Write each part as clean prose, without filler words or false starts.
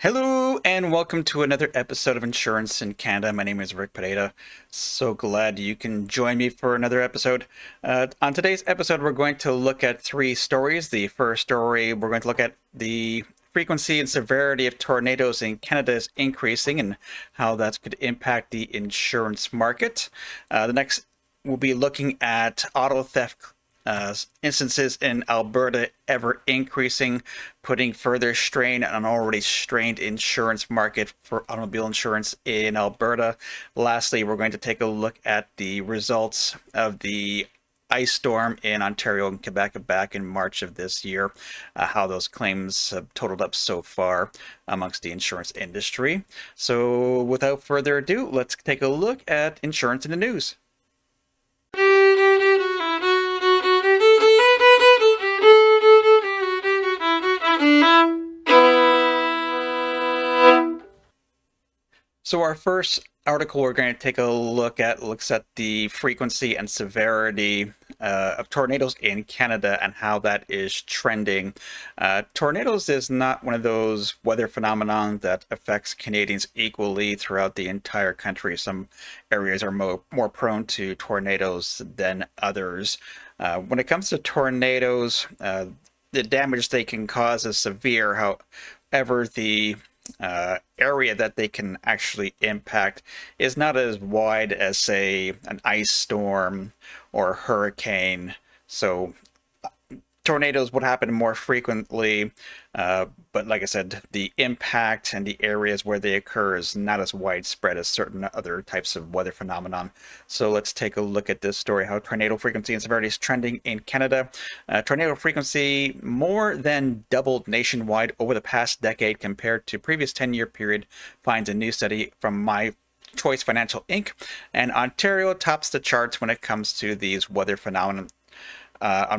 Hello and welcome to another episode of Insurance in Canada. My name is Rick Pineda. So glad you can join me for another episode. On today's episode, we're going to look at three stories. The first story, we're going to look at the frequency and severity of tornadoes in Canada is increasing and how that could impact the insurance market. The next, we'll be looking at auto theft instances in Alberta ever increasing, putting further strain on an already strained insurance market for automobile insurance in Alberta. Lastly, we're going to take a look at the results of the ice storm in Ontario and Quebec back in March of this year, how those claims have totaled up so far amongst the insurance industry. So without further ado, let's take a look at insurance in the news. So our first article we're going to take a look at looks at the frequency and severity of tornadoes in Canada and how that is trending. Tornadoes is not one of those weather phenomenon that affects Canadians equally throughout the entire country. Some areas are more prone to tornadoes than others. When it comes to tornadoes, the damage they can cause is severe. However, the area that they can actually impact is not as wide as, say, an ice storm or a hurricane. So tornadoes would happen more frequently, but like I said, the impact and the areas where they occur is not as widespread as certain other types of weather phenomenon. So let's take a look at this story, how tornado frequency and severity is trending in Canada. Tornado frequency more than doubled nationwide over the past decade compared to previous 10-year period, finds a new study from My Choice Financial Inc. And Ontario tops the charts when it comes to these weather phenomena.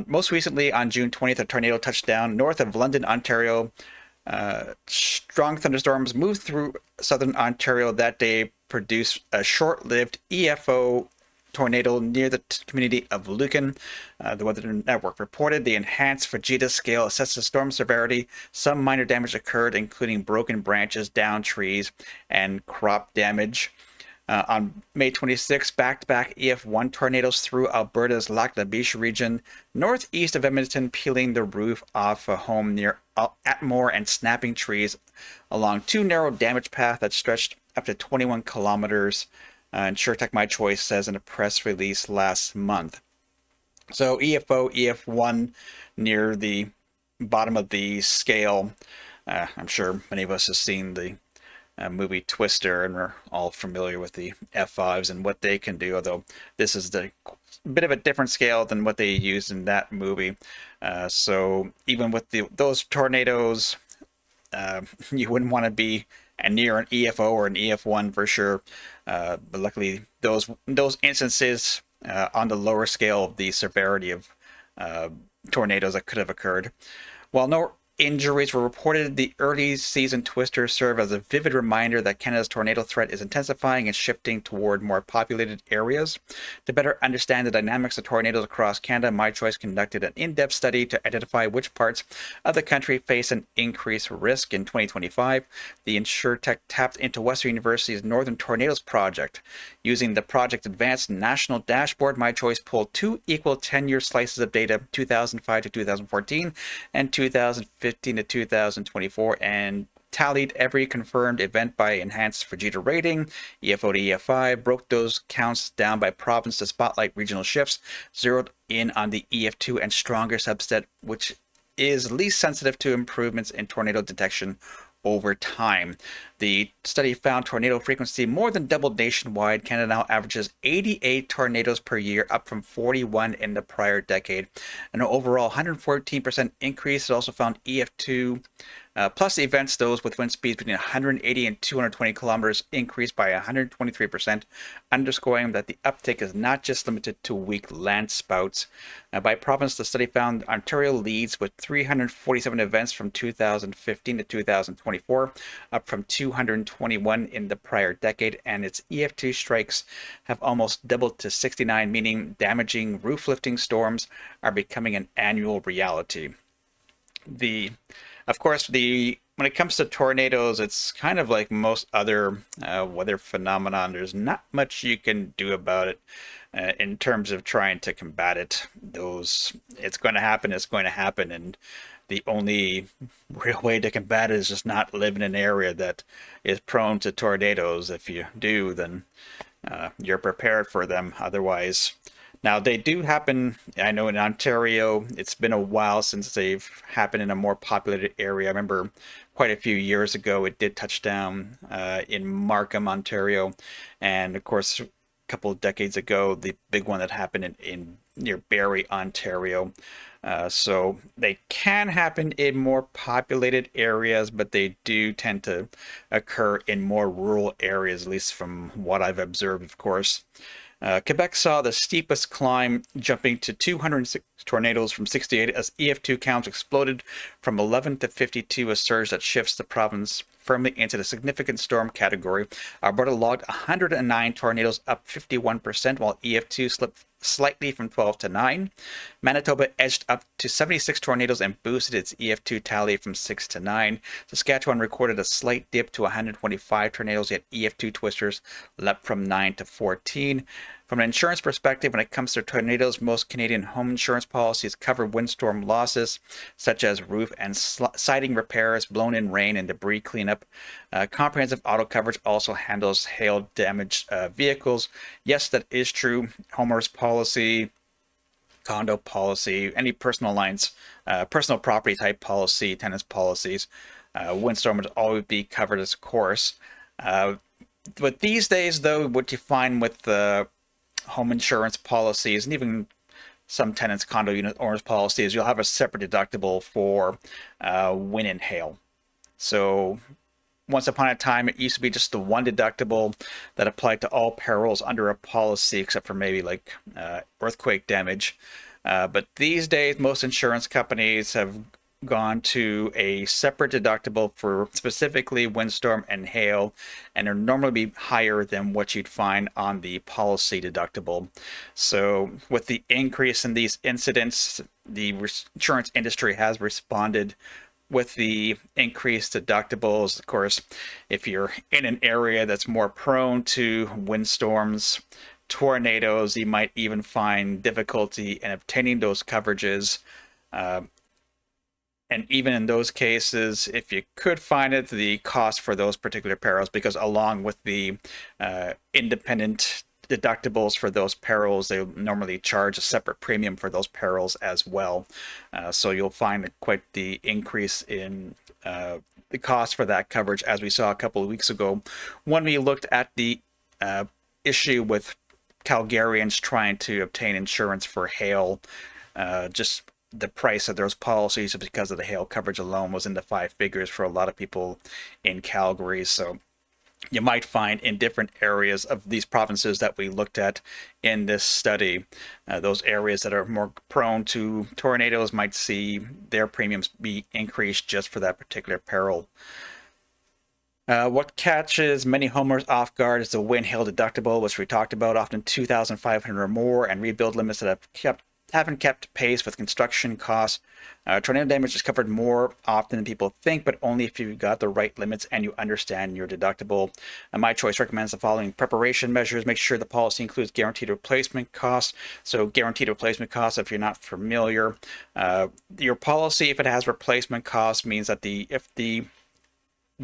Most recently, on June 20th, a tornado touched down north of London, Ontario. Strong thunderstorms moved through southern Ontario that day, produced a short-lived EFO tornado near the community of Lucan. The Weather Network reported the enhanced Fujita scale assesses storm severity. Some minor damage occurred, including broken branches, downed trees, and crop damage. On May 26, back-to-back EF1 tornadoes through Alberta's Lac-La-Biche region, northeast of Edmonton, peeling the roof off a home near Atmore and snapping trees along two narrow damage paths that stretched up to 21 kilometers, InsurTech My Choice says in a press release last month. So EFO, EF1 near the bottom of the scale. I'm sure many of us have seen the movie Twister, and we're all familiar with the F5s and what they can do, although this is a bit of a different scale than what they used in that movie. So even with those tornadoes, you wouldn't want to be near an EFO or an EF1 for sure. But luckily, those instances on the lower scale of the severity of tornadoes that could have occurred. While no injuries were reported, the early season twisters serve as a vivid reminder that Canada's tornado threat is intensifying and shifting toward more populated areas. To better understand the dynamics of tornadoes across Canada, My Choice conducted an in-depth study to identify which parts of the country face an increased risk. In 2025, the InsurTech tapped into Western University's Northern Tornadoes Project. Using the Project Advanced National Dashboard, My Choice pulled two equal 10-year slices of data, 2005 to 2014 and 2015 to 2024, and tallied every confirmed event by enhanced Fujita rating, EFO to EF5, broke those counts down by province to spotlight regional shifts, zeroed in on the EF2 and stronger subset, which is least sensitive to improvements in tornado detection over time. The study found tornado frequency more than doubled nationwide. Canada now averages 88 tornadoes per year, up from 41 in the prior decade. An overall 114% increase. It also found EF2 plus events, those with wind speeds between 180 and 220 kilometers, increased by 123%, underscoring that the uptick is not just limited to weak land spouts. By province, the study found Ontario leads with 347 events from 2015 to 2024, up from 221 in the prior decade, and its EF2 strikes have almost doubled to 69, meaning damaging roof-lifting storms are becoming an annual reality. Of course, the when it comes to tornadoes, it's kind of like most other weather phenomenon. There's not much you can do about it in terms of trying to combat it. It's going to happen. It's going to happen, and the only real way to combat it is just not live in an area that is prone to tornadoes. If you do, then you're prepared for them. Otherwise, now they do happen. I know in Ontario, it's been a while since they've happened in a more populated area. I remember quite a few years ago, it did touch down in Markham, Ontario, and of course, a couple of decades ago, the big one that happened in near Barrie, Ontario. So they can happen in more populated areas, but they do tend to occur in more rural areas, at least from what I've observed, of course. Quebec saw the steepest climb, jumping to 206 tornadoes from 68 as EF2 counts exploded from 11 to 52, a surge that shifts the province firmly into the significant storm category. Alberta logged 109 tornadoes, up 51%, while EF2 slipped slightly from 12 to 9. Manitoba edged up to 76 tornadoes and boosted its EF2 tally from 6 to 9. Saskatchewan recorded a slight dip to 125 tornadoes, yet EF2 twisters leapt from 9 to 14. From an insurance perspective, when it comes to tornadoes, most Canadian home insurance policies cover windstorm losses, such as roof and siding repairs, blown-in rain, and debris cleanup. Comprehensive auto coverage also handles hail-damaged vehicles. Yes, that is true. Homeowners policy, condo policy, any personal lines, personal property type policy, tenants policies, windstorm would always be covered, of course. But these days, though, what you find with the home insurance policies, and even some tenants, condo unit owners policies, you'll have a separate deductible for wind and hail. So once upon a time, it used to be just the one deductible that applied to all perils under a policy, except for maybe like earthquake damage. But these days, most insurance companies have gone to a separate deductible for specifically windstorm and hail, and are normally be higher than what you'd find on the policy deductible. So with the increase in these incidents, the insurance industry has responded with the increased deductibles. Of course, if you're in an area that's more prone to windstorms, tornadoes, you might even find difficulty in obtaining those coverages. And even in those cases, if you could find it, the cost for those particular perils, because along with the independent deductibles for those perils, they normally charge a separate premium for those perils as well. So you'll find quite the increase in the cost for that coverage, as we saw a couple of weeks ago when we looked at the issue with Calgarians trying to obtain insurance for hail. Just the price of those policies, because of the hail coverage alone, was in the 5 figures for a lot of people in Calgary. So you might find in different areas of these provinces that we looked at in this study, those areas that are more prone to tornadoes might see their premiums be increased just for that particular peril. What catches many homeowners off guard is the wind hail deductible, which we talked about, often $2,500 or more, and rebuild limits that haven't kept pace with construction costs. Tornado damage is covered more often than people think, but only if you've got the right limits and you understand your deductible. My Choice recommends the following preparation measures. Make sure the policy includes guaranteed replacement costs. So guaranteed replacement costs, if you're not familiar, your policy, if it has replacement costs, means that if the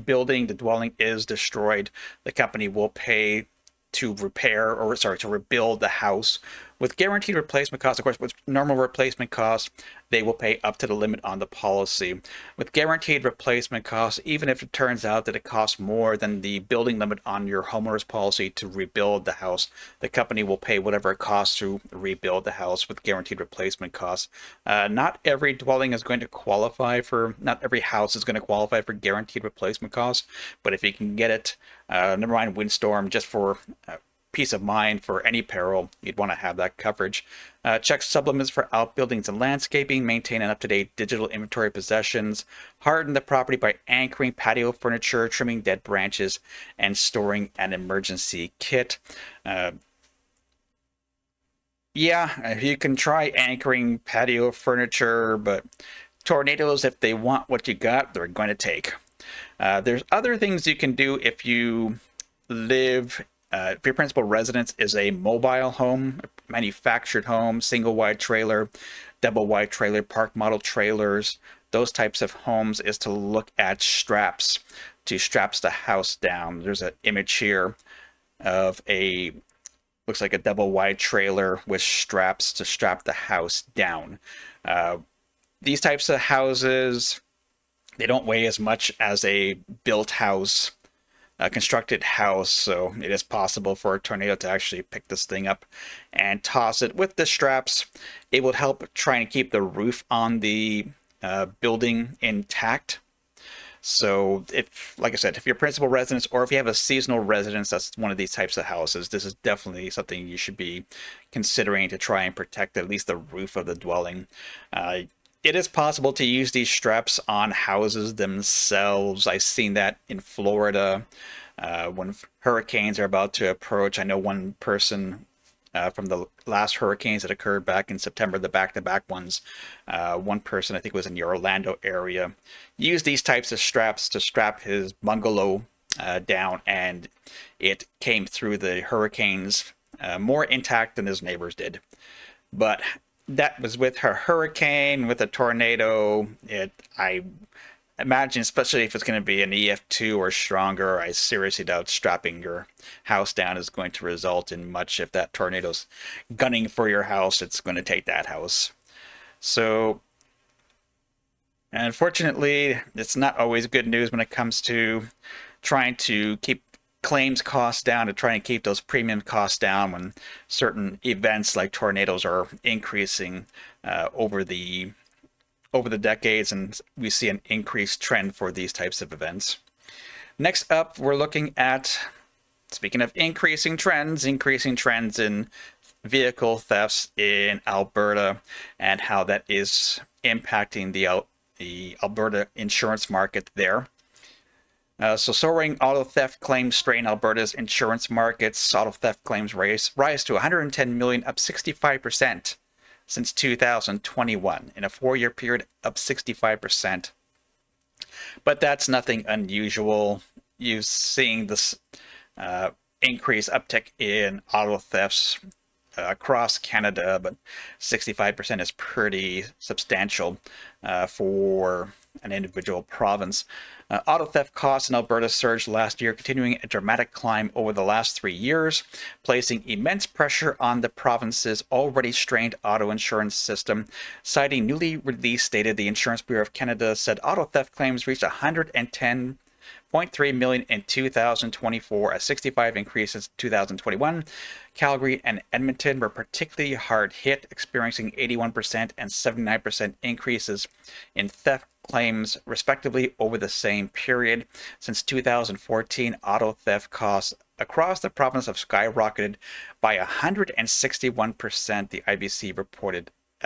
building, the dwelling is destroyed, the company will pay to rebuild the house. With guaranteed replacement costs, of course, with normal replacement costs, they will pay up to the limit on the policy. With guaranteed replacement costs, even if it turns out that it costs more than the building limit on your homeowner's policy to rebuild the house, the company will pay whatever it costs to rebuild the house with guaranteed replacement costs. Not every house is going to qualify for guaranteed replacement costs, but if you can get it, never mind windstorm, just for peace of mind for any peril, you'd want to have that coverage. Check sublimits for outbuildings and landscaping. Maintain an up-to-date digital inventory of possessions. Harden the property by anchoring patio furniture, trimming dead branches, and storing an emergency kit. Yeah, you can try anchoring patio furniture, but tornadoes, if they want what you got, they're going to take. There's other things you can do if you live, if your principal residence is a mobile home, manufactured home, single wide trailer, double wide trailer, park model trailers, those types of homes, is to look at straps to straps the house down. There's an image here of looks like a double wide trailer with straps to strap the house down. These types of houses, they don't weigh as much as a built house, a constructed house, so it is possible for a tornado to actually pick this thing up and toss it. With the straps, it will help try and keep the roof on the building intact. So if, like I said, if your principal residence or if you have a seasonal residence that's one of these types of houses, this is definitely something you should be considering to try and protect at least the roof of the dwelling. It is possible to use these straps on houses themselves. I've seen that in Florida when hurricanes are about to approach. I know one person from the last hurricanes that occurred back in September, the back-to-back ones, one person, I think it was in the Orlando area, used these types of straps to strap his bungalow down, and it came through the hurricanes more intact than his neighbors did. But that was with a hurricane, with a tornado. I imagine, especially if it's going to be an EF2 or stronger, I seriously doubt strapping your house down is going to result in much. If that tornado's gunning for your house, it's going to take that house. So, unfortunately, it's not always good news when it comes to trying to keep claims costs down, to try and keep those premium costs down when certain events like tornadoes are increasing over the decades, and we see an increased trend for these types of events. Next up, we're looking at, speaking of increasing trends in vehicle thefts in Alberta and how that is impacting the Alberta insurance market there. So soaring auto theft claims strain Alberta's insurance markets. Auto theft claims rise to 110 million, up 65% since 2021. In a 4-year period, up 65%. But that's nothing unusual. You're seeing this increase, uptick in auto thefts across Canada, but 65% is pretty substantial for an individual province. Auto theft costs in Alberta surged last year, continuing a dramatic climb over the last 3 years, placing immense pressure on the province's already strained auto insurance system. Citing newly released data, the Insurance Bureau of Canada said auto theft claims reached 110.3 million in 2024, a 65% increase since 2021. Calgary and Edmonton were particularly hard hit, experiencing 81% and 79% increases in theft claims, respectively, over the same period. Since 2014, auto theft costs across the province have skyrocketed by 161%, the IBC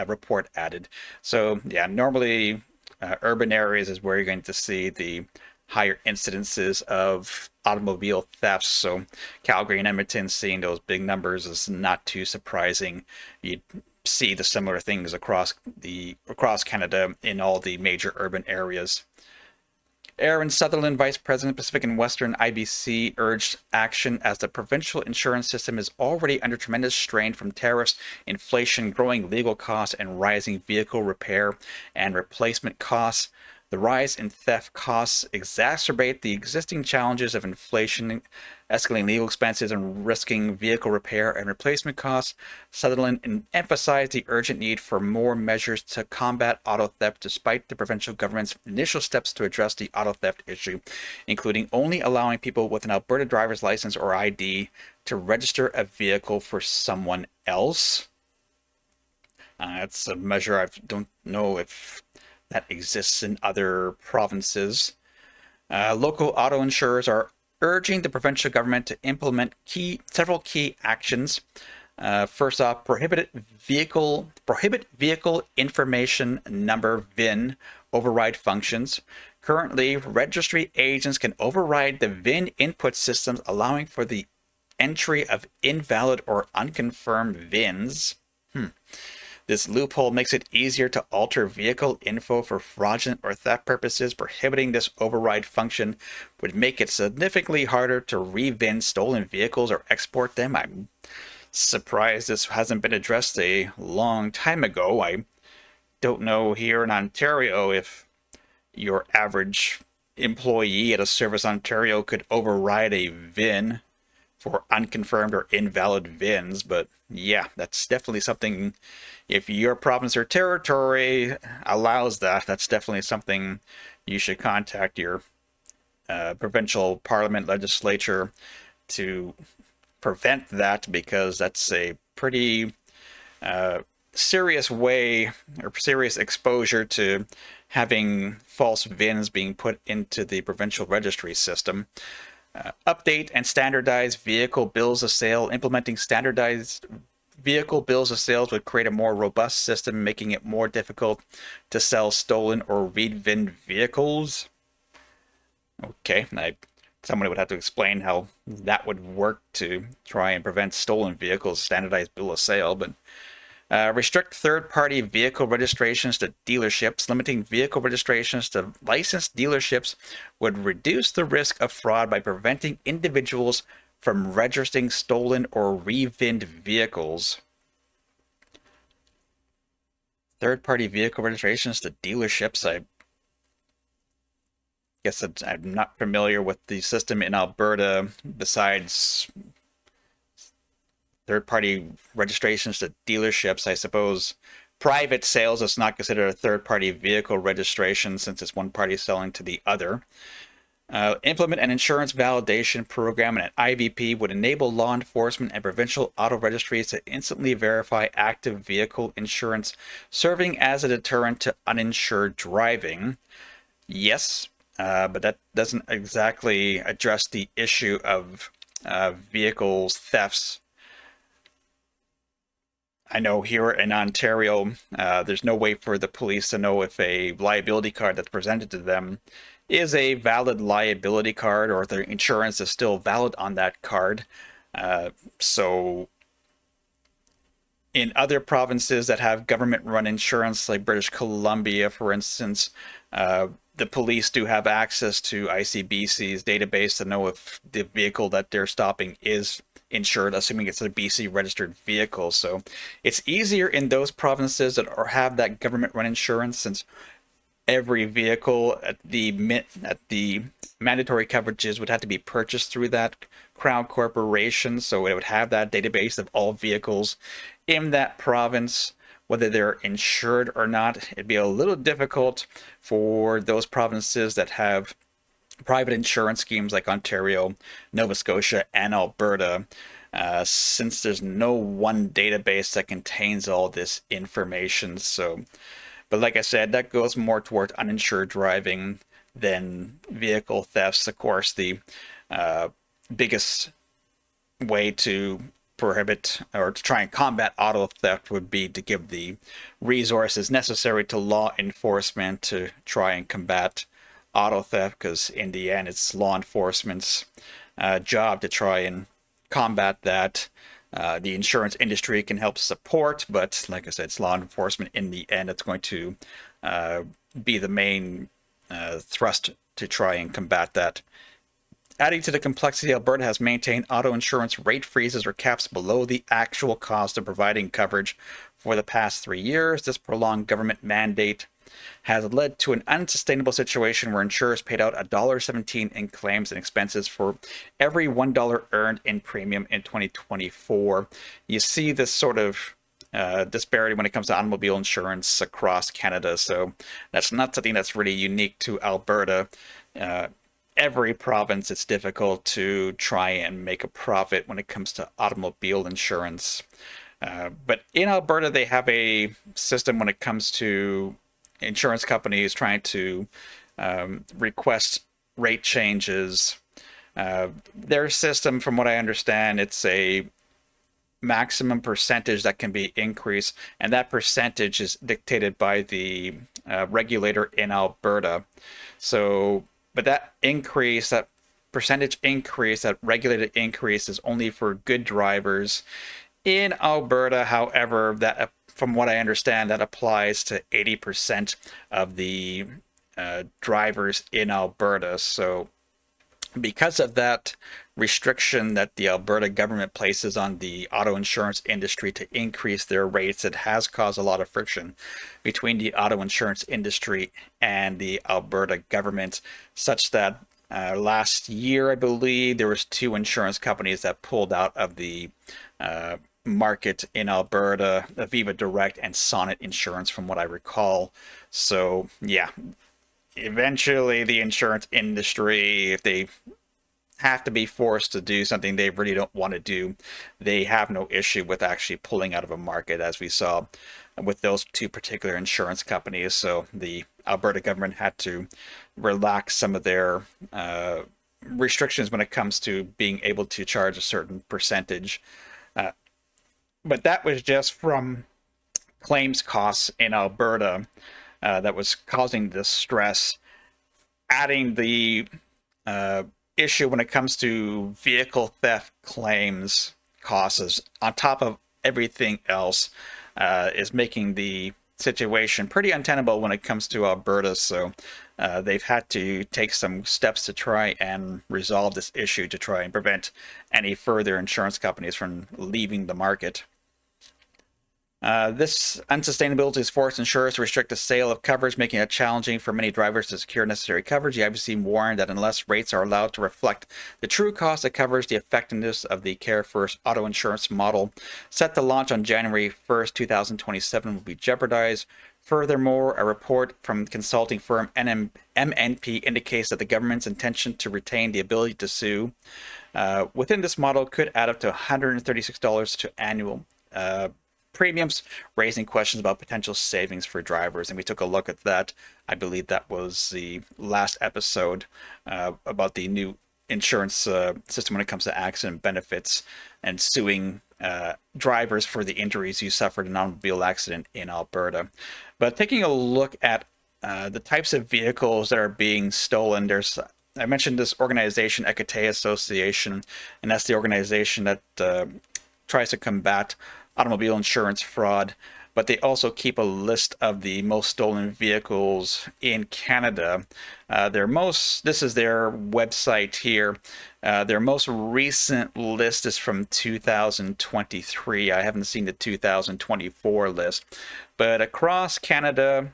report added. So, yeah, normally urban areas is where you're going to see the higher incidences of automobile thefts. So Calgary and Edmonton seeing those big numbers is not too surprising. You see the similar things across Canada in all the major urban areas. Aaron Sutherland, Vice President, Pacific and Western IBC, urged action as the provincial insurance system is already under tremendous strain from tariffs, inflation, growing legal costs, and rising vehicle repair and replacement costs. The rise in theft costs exacerbate the existing challenges of inflation, escalating legal expenses, and risking vehicle repair and replacement costs. Sutherland emphasized the urgent need for more measures to combat auto theft, despite the provincial government's initial steps to address the auto theft issue, including only allowing people with an Alberta driver's license or ID to register a vehicle for someone else. It's a measure I don't know if that exists in other provinces. Local auto insurers are urging the provincial government to implement several key actions. First off, prohibit vehicle information number VIN override functions. Currently, registry agents can override the VIN input systems, allowing for the entry of invalid or unconfirmed VINs. This loophole makes it easier to alter vehicle info for fraudulent or theft purposes. Prohibiting this override function would make it significantly harder to re-VIN stolen vehicles or export them. I'm surprised this hasn't been addressed a long time ago. I don't know here in Ontario if your average employee at a Service Ontario could override a VIN for unconfirmed or invalid VINs, but yeah, that's definitely something. If your province or territory allows that, that's definitely something you should contact your provincial parliament legislature to prevent that, because that's a pretty serious way or serious exposure to having false VINs being put into the provincial registry system. Update and standardize vehicle bills of sale. Implementing standardized vehicle bills of sales would create a more robust system, making it more difficult to sell stolen or re-VIN vehicles. Okay, somebody would have to explain how that would work to try and prevent stolen vehicles, standardized bill of sale. But restrict third-party vehicle registrations to dealerships. Limiting vehicle registrations to licensed dealerships would reduce the risk of fraud by preventing individuals from registering stolen or re-VINed vehicles. Third-party vehicle registrations to dealerships. I guess I'm not familiar with the system in Alberta besides third-party registrations to dealerships. I suppose private sales is not considered a third-party vehicle registration since it's one party selling to the other. Implement an insurance validation program, and an IVP would enable law enforcement and provincial auto registries to instantly verify active vehicle insurance, serving as a deterrent to uninsured driving. Yes, but that doesn't exactly address the issue of vehicles thefts. I know here in Ontario, there's no way for the police to know if a liability card that's presented to them is a valid liability card or if their insurance is still valid on that card. So in other provinces that have government-run insurance, like British Columbia, for instance, the police do have access to ICBC's database to know if the vehicle that they're stopping is insured, assuming it's a BC registered vehicle. So it's easier in those provinces that have that government-run insurance, since every vehicle at the mandatory coverages would have to be purchased through that Crown Corporation. So it would have that database of all vehicles in that province, whether they're insured or not. It'd be a little difficult for those provinces that have private insurance schemes like Ontario, Nova Scotia, and Alberta, since there's no one database that contains all this information. So, but like I said, that goes more toward uninsured driving than vehicle thefts. Of course, the biggest way to prohibit or to try and combat auto theft would be to give the resources necessary to law enforcement to try and combat auto theft, because in the end it's law enforcement's job to try and combat that. The insurance industry can help support, but like I said, it's law enforcement in the end that's going to be the main thrust to try and combat that. Adding to the complexity, Alberta has maintained auto insurance rate freezes or caps below the actual cost of providing coverage for the past 3 years. This prolonged government mandate has led to an unsustainable situation where insurers paid out $1.17 in claims and expenses for every $1 earned in premium in 2024. You see this sort of disparity when it comes to automobile insurance across Canada. So that's not something that's really unique to Alberta. Every province, it's difficult to try and make a profit when it comes to automobile insurance. But in Alberta, they have a system when it comes to insurance companies trying to request rate changes. Their system, from what I understand, it's a maximum percentage that can be increased, and that percentage is dictated by the regulator in Alberta. So, but that increase, that percentage increase, that regulated increase is only for good drivers. In Alberta, however, that from what I understand, that applies to 80% of the drivers in Alberta. So because of that restriction that the Alberta government places on the auto insurance industry to increase their rates, it has caused a lot of friction between the auto insurance industry and the Alberta government, such that last year, I believe, there was 2 insurance companies that pulled out of the market in Alberta, Aviva Direct and Sonnet Insurance, from what I recall. So yeah, eventually the insurance industry, if they have to be forced to do something they really don't want to do, they have no issue with actually pulling out of a market, as we saw with those 2 particular insurance companies. So the Alberta government had to relax some of their restrictions when it comes to being able to charge a certain percentage. But that was just from claims costs in Alberta that was causing this stress. Adding the issue when it comes to vehicle theft claims costs on top of everything else is making the situation pretty untenable when it comes to Alberta. So they've had to take some steps to try and resolve this issue, to try and prevent any further insurance companies from leaving the market. This unsustainability has forced insurers to restrict the sale of coverage, making it challenging for many drivers to secure necessary coverage. The IBC warned that unless rates are allowed to reflect the true cost of coverage, the effectiveness of the Care First auto insurance model, set to launch on January 1st, 2027, will be jeopardized. Furthermore, a report from consulting firm MNP indicates that the government's intention to retain the ability to sue within this model could add up to $136 to annual premiums, raising questions about potential savings for drivers. And we took a look at that. I believe that was the last episode about the new insurance system when it comes to accident benefits and suing drivers for the injuries you suffered in an automobile accident in Alberta. But taking a look at the types of vehicles that are being stolen, I mentioned this organization, Ekate Association, and that's the organization that tries to combat automobile insurance fraud, but they also keep a list of the most stolen vehicles in Canada. This is their website here. Their most recent list is from 2023. I haven't seen the 2024 list, but across Canada,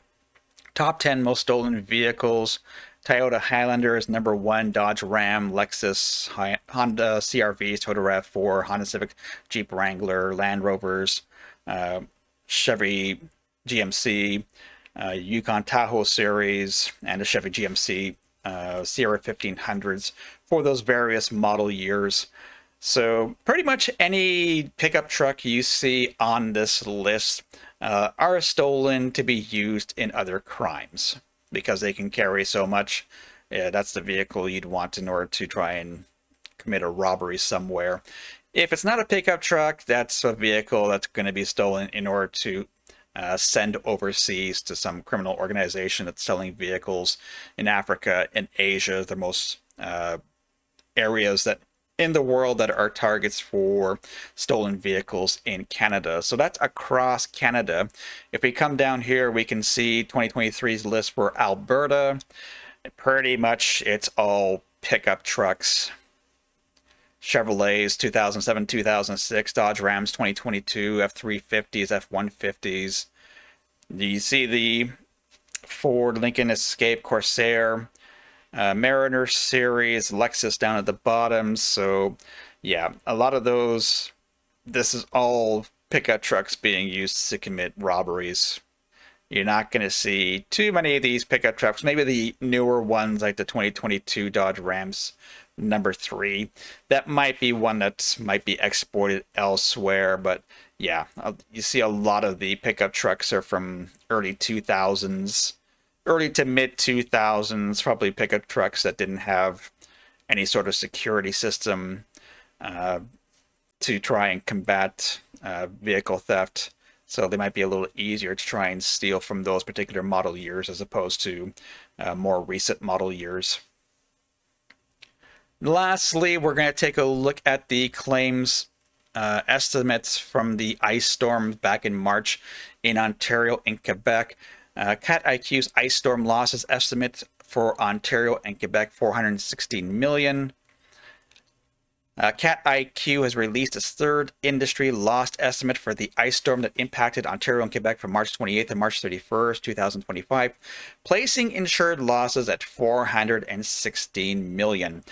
top 10 most stolen vehicles: Toyota Highlander is number 1, Dodge Ram, Lexus, Honda CR-Vs, Toyota RAV4, Honda Civic, Jeep Wrangler, Land Rovers, Chevy GMC, Yukon Tahoe series, and the Chevy GMC Sierra 1500s for those various model years. So pretty much any pickup truck you see on this list are stolen to be used in other crimes, because they can carry so much. That's the vehicle you'd want in order to try and commit a robbery somewhere. If it's not a pickup truck, that's a vehicle that's going to be stolen in order to send overseas to some criminal organization that's selling vehicles in Africa and Asia, the most areas that in the world that are targets for stolen vehicles in Canada. So that's across Canada. If we come down here, we can see 2023's list for Alberta. Pretty much it's all pickup trucks. Chevrolets 2007, 2006, Dodge Rams 2022, F350s, F150s. You see the Ford Lincoln Escape, Corsair, Mariner series, Lexus down at the bottom. So yeah, a lot of those, this is all pickup trucks being used to commit robberies. You're not going to see too many of these pickup trucks. Maybe the newer ones like the 2022 Dodge Rams number 3. That might be one that might be exported elsewhere. But yeah, you see a lot of the pickup trucks are from early 2000s. Early to mid 2000s, probably pickup trucks that didn't have any sort of security system to try and combat vehicle theft. So they might be a little easier to try and steal from those particular model years as opposed to more recent model years. Lastly, we're going to take a look at the claims estimates from the ice storms back in March in Ontario and Quebec. CatIQ's ice storm losses estimate for Ontario and Quebec 416 million. CatIQ has released its third industry loss estimate for the ice storm that impacted Ontario and Quebec from March 28th to March 31st, 2025, placing insured losses at 416 million.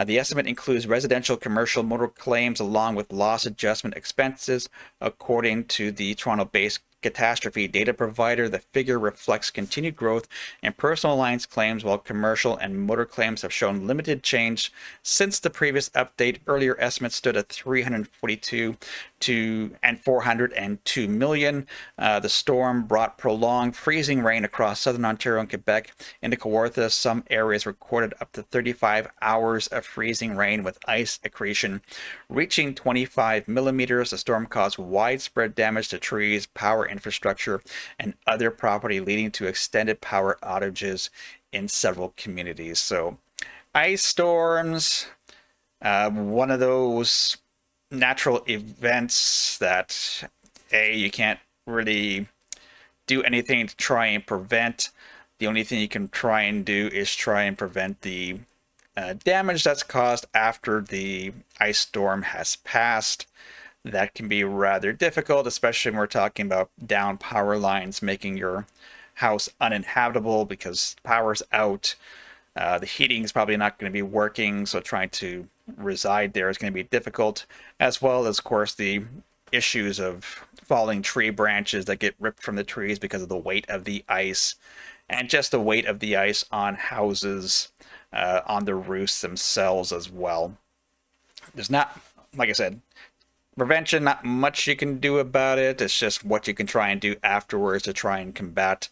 The estimate includes residential commercial motor claims along with loss adjustment expenses. According to the Toronto-based catastrophe data provider, the figure reflects continued growth in personal lines claims, while commercial and motor claims have shown limited change since the previous update. Earlier estimates stood at 342 and 402 million. The storm brought prolonged freezing rain across southern Ontario and Quebec. In the Kawartha, some areas recorded up to 35 hours of freezing rain with ice accretion reaching 25 millimeters. The storm caused widespread damage to trees, power infrastructure, and other property, leading to extended power outages in several communities. So ice storms, one of those natural events that you can't really do anything to try and prevent. The only thing you can try and do is try and prevent the damage that's caused after the ice storm has passed. That can be rather difficult, especially when we're talking about down power lines, making your house uninhabitable because power's out. The heating is probably not going to be working, so trying to reside there is going to be difficult, as well as, of course, the issues of falling tree branches that get ripped from the trees because of the weight of the ice, and just the weight of the ice on houses, on the roofs themselves as well. There's not, like I said, prevention, not much you can do about it. It's just what you can try and do afterwards to try and combat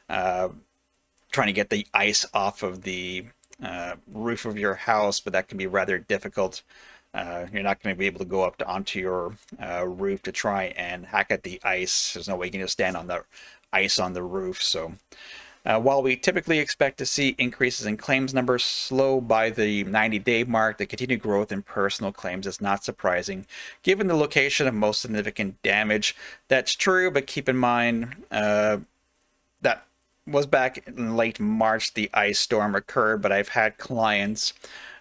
trying to get the ice off of the roof of your house, but that can be rather difficult. You're not going to be able to go up onto your roof to try and hack at the ice. There's no way you can just stand on the ice on the roof. So while we typically expect to see increases in claims numbers slow by the 90-day mark, the continued growth in personal claims is not surprising, given the location of most significant damage. That's true, but keep in mind that was back in late March the ice storm occurred, but I've had clients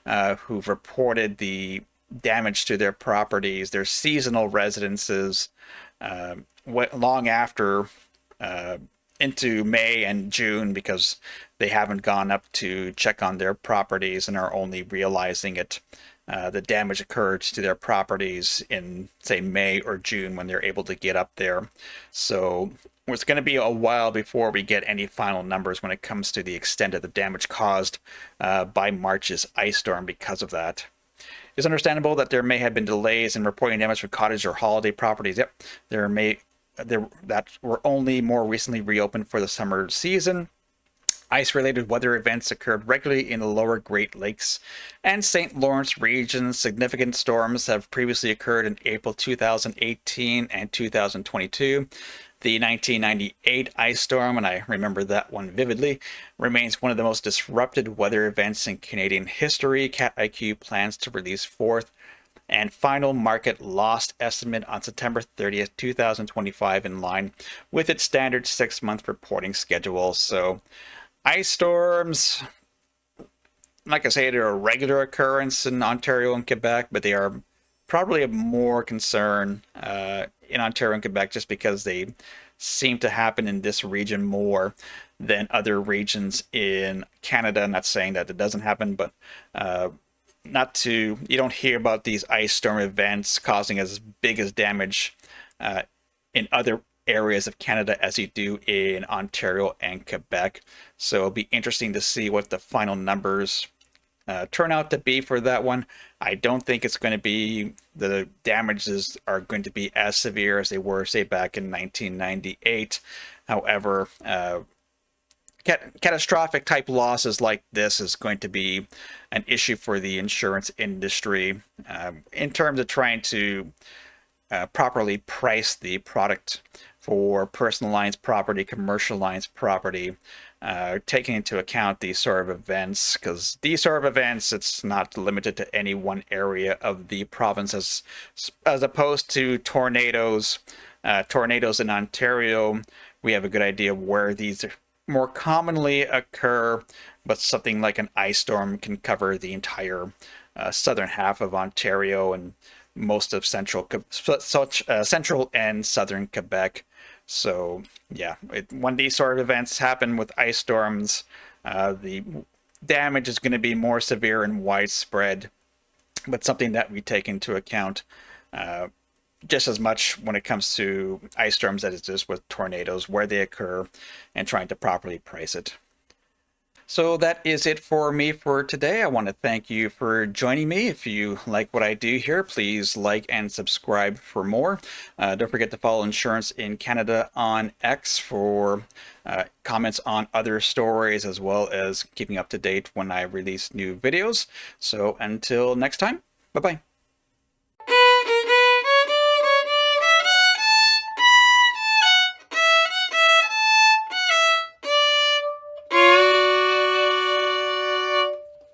who've reported the damage to their properties, their seasonal residences, long after into May and June, because they haven't gone up to check on their properties and are only realizing it. The damage occurred to their properties in, say, May or June when they're able to get up there. So it's going to be a while before we get any final numbers when it comes to the extent of the damage caused by March's ice storm because of that. It's understandable that there may have been delays in reporting damage for cottage or holiday properties. Yep, that were only more recently reopened for the summer season. Ice-related weather events occurred regularly in the lower Great Lakes and St. Lawrence regions. Significant storms have previously occurred in April 2018 and 2022. The 1998 ice storm, and I remember that one vividly, remains one of the most disrupted weather events in Canadian history. CatIQ plans to release fourth and final market loss estimate on September 30th, 2025, in line with its standard 6-month reporting schedule. So ice storms, like I say, they're a regular occurrence in Ontario and Quebec, but they are probably of more concern in Ontario and Quebec just because they seem to happen in this region more than other regions in Canada. I'm not saying that it doesn't happen, but you don't hear about these ice storm events causing as big as damage in other areas of Canada as you do in Ontario and Quebec. So it'll be interesting to see what the final numbers turn out to be for that one. I don't think it's going to be, the damages are going to be as severe as they were, say, back in 1998. However, catastrophic type losses like this is going to be an issue for the insurance industry in terms of trying to properly price the product for personal lines property, commercial lines property, taking into account these sort of events, because these sort of events, it's not limited to any one area of the province, as opposed to tornadoes. Tornadoes in Ontario, we have a good idea of where these more commonly occur, but something like an ice storm can cover the entire southern half of Ontario and most of central and southern Quebec. So yeah, when these sort of events happen with ice storms, the damage is going to be more severe and widespread, but something that we take into account just as much when it comes to ice storms as it is with tornadoes, where they occur, and trying to properly price it. So that is it for me for today. I want to thank you for joining me. If you like what I do here, please like and subscribe for more. Don't forget to follow Insurance in Canada on X for comments on other stories, as well as keeping up to date when I release new videos. So until next time, bye-bye.